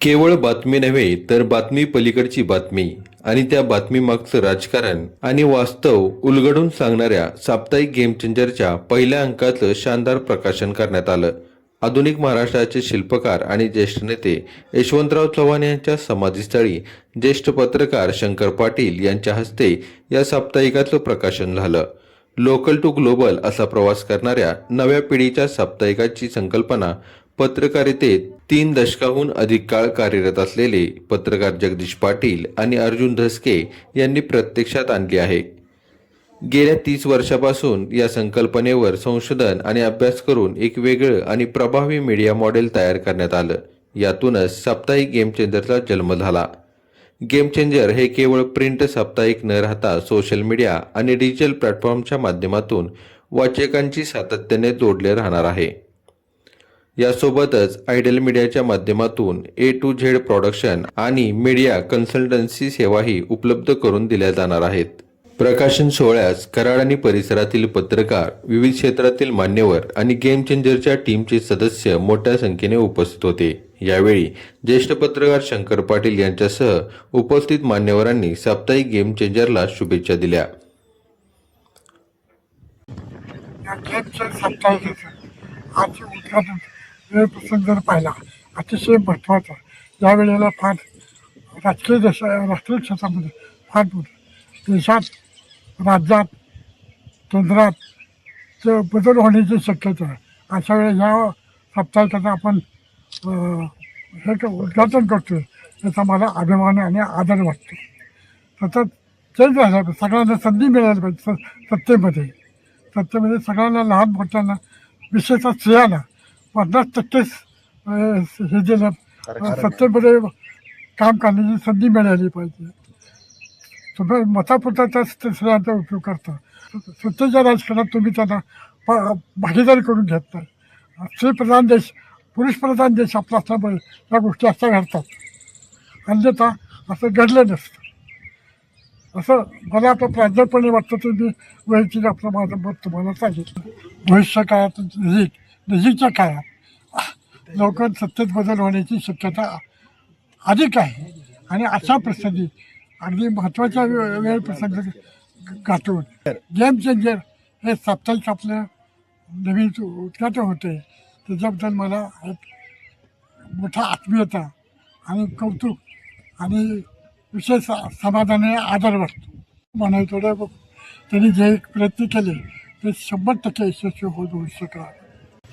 केवळ बातमी नव्हे तर बातमी पलीकडची बातमी आणि त्या बातमीमागचं राजकारण आणि वास्तव उलगडून सांगणाऱ्या साप्ताहिक गेम चेंजरच्या पहिल्या अंकाचं शानदार प्रकाशन करण्यात आलं. आधुनिक महाराष्ट्राचे शिल्पकार आणि ज्येष्ठ नेते यशवंतराव चव्हाण यांच्या समाधीस्थळी ज्येष्ठ पत्रकार शंकर पाटील यांच्या हस्ते या साप्ताहिकाचं प्रकाशन झालं. लोकल टू ग्लोबल असा प्रवास करणाऱ्या नव्या पिढीच्या साप्ताहिकाची संकल्पना पत्रकारितेत 3 दशकाहून अधिक काळ कार्यरत असलेले पत्रकार जगदीश पाटील आणि अर्जुन धसके यांनी प्रत्यक्षात आणली आहे. गेल्या 30 वर्षापासून या संकल्पनेवर संशोधन आणि अभ्यास करून एक वेगळं आणि प्रभावी मीडिया मॉडेल तयार करण्यात आलं. यातूनच साप्ताहिक गेम चेंजरचा जन्म झाला. गेम चेंजर हे केवळ प्रिंट साप्ताहिक न राहता सोशल मीडिया आणि डिजिटल प्लॅटफॉर्मच्या माध्यमातून वाचकांची सातत्याने जोडले राहणार आहे. यासोबतच आयडियल मीडियाच्या माध्यमातून A to Z प्रोडक्शन आणि मीडिया कन्सल्टन्सी सेवाही उपलब्ध करून दिल्या जाणार आहेत. प्रकाशन सोहळ्यास कराड आणि परिसरातील पत्रकार, विविध क्षेत्रातील मान्यवर आणि गेम चेंजरच्या टीमचे सदस्य मोठ्या संख्येने उपस्थित होते. यावेळी ज्येष्ठ पत्रकार शंकर पाटील यांच्यासह उपस्थित मान्यवरांनी साप्ताहिक गेम चेंजरला शुभेच्छा दिल्या. आजचे उद्घाटन वेळप्रसंग जर पाहिला अतिशय महत्त्वाचा. या वेळेला फार राष्ट्रीय क्षेत्रामध्ये फार देशात, राज्यात, केंद्रात बदल होण्याची शक्यता आहे. अशा वेळेस ह्या साप्ताहिकाचं आपण हे उद्घाटन करतो आहे याचा मला अभिमान आणि आदर वाटतो. सतत चेंज झाला पाहिजे, सगळ्यांना संधी मिळाली पाहिजे. सत्तेमध्ये सगळ्यांना, लहान मोठ्यांना, विशेषतः स्त्रियांना 50% हे दिलं सत्तेमध्ये काम करण्याची संधी मिळाली पाहिजे. तुम्ही मतापुरता त्या स्त्रियांचा उपयोग करता. सत्तेच्या राजकारणात तुम्ही त्यांना भागीदारी करून घेत नाही. स्त्रीप्रधान देश, पुरुषप्रधान देश आपला असल्यामुळे या गोष्टी अशा घडतात. अन्यथा असं घडलं नसतं. असं मला आपलं प्रांजळपणे वाटतं. ते मी वैयक्तिक आपलं माझं मत तुम्हाला सांगितलं. भविष्य काळात नजीकच्या काळात लवकर सत्तेत बदल होण्याची शक्यता अधिक आहे. आणि अशा प्रसंगी अगदी महत्त्वाच्या वेळ प्रसंग गाठून गेम चेंजर हे साप्ताहिक आपलं नवीन उद्घाटन होते. त्याच्याबद्दल मला एक मोठा आत्मीयता आणि कौतुक आणि विशेष समाधानाने आदर वाटतो. म्हणायचं त्यांनी जे प्रयत्न केले ते 100% यशस्वी होऊ शकला.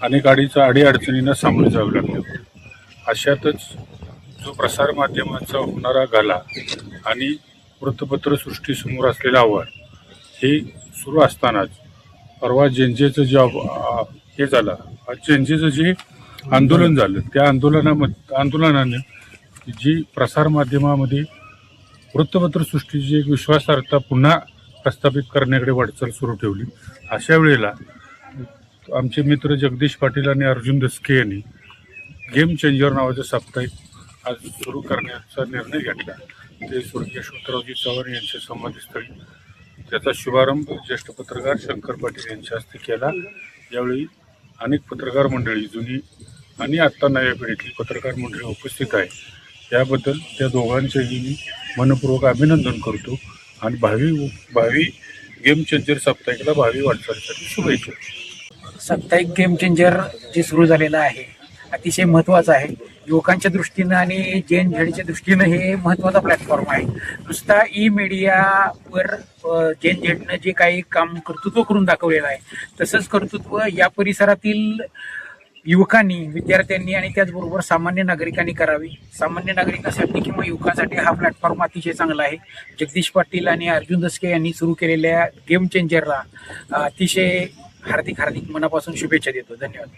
अनेक अडीअडचणींना सामोरे जावे लागले. अशातच जो प्रसारमाध्यमांचा होणारा घाला आणि वृत्तपत्रसृष्टीसमोर असलेलं आव्हान हे सुरू असतानाच परवा जेनजेचं जे हे झालं, जेनजेचं जे आंदोलन झालं, त्या आंदोलनाने जी प्रसारमाध्यमामध्ये वृत्तपत्रसृष्टीची एक विश्वासार्हता पुन्हा प्रस्थापित करण्याकडे वाटचाल सुरू ठेवली. अशा वेळेला आमचे मित्र जगदीश पाटील आणि अर्जुन धसके यांनी गेम चेंजर नावाचं साप्ताहिक आज सुरू करण्याचा निर्णय घेतला. ते स्वर्गीय यशवंतरावजी चव्हाण यांच्या समाधीस्थळी त्याचा शुभारंभ ज्येष्ठ पत्रकार शंकर पाटील यांच्या हस्ते केला. यावेळी अनेक पत्रकार मंडळी, जुनी आणि आत्ता नव्या पिढीतली पत्रकार मंडळी उपस्थित आहे. याबद्दल त्या दोघांचेही मी मनपूर्वक अभिनंदन करतो आणि भावी गेम चेंजर साप्ताहिकला भावी वाटचालीसाठी शुभेच्छा. साप्ताहिक गेम चेंजर जे सुरू झालेलं आहे अतिशय महत्त्वाचं आहे. युवकांच्या दृष्टीनं आणि जेन झेडच्या दृष्टीनं हे महत्त्वाचा प्लॅटफॉर्म आहे. नुसता मीडियावर जेन झेडनं जे काही काम कर्तृत्व करून दाखवलेलं आहे तसंच कर्तृत्व या परिसरातील युवकांनी, विद्यार्थ्यांनी आणि त्याचबरोबर सामान्य नागरिकांनी करावी. सामान्य नागरिकांसाठी किंवा युवकांसाठी हा प्लॅटफॉर्म अतिशय चांगला आहे. जगदीश पाटील आणि अर्जुन धसके यांनी सुरू केलेल्या गेम चेंजरला अतिशय हार्दिक मनापासून शुभेच्छा देतो. धन्यवाद.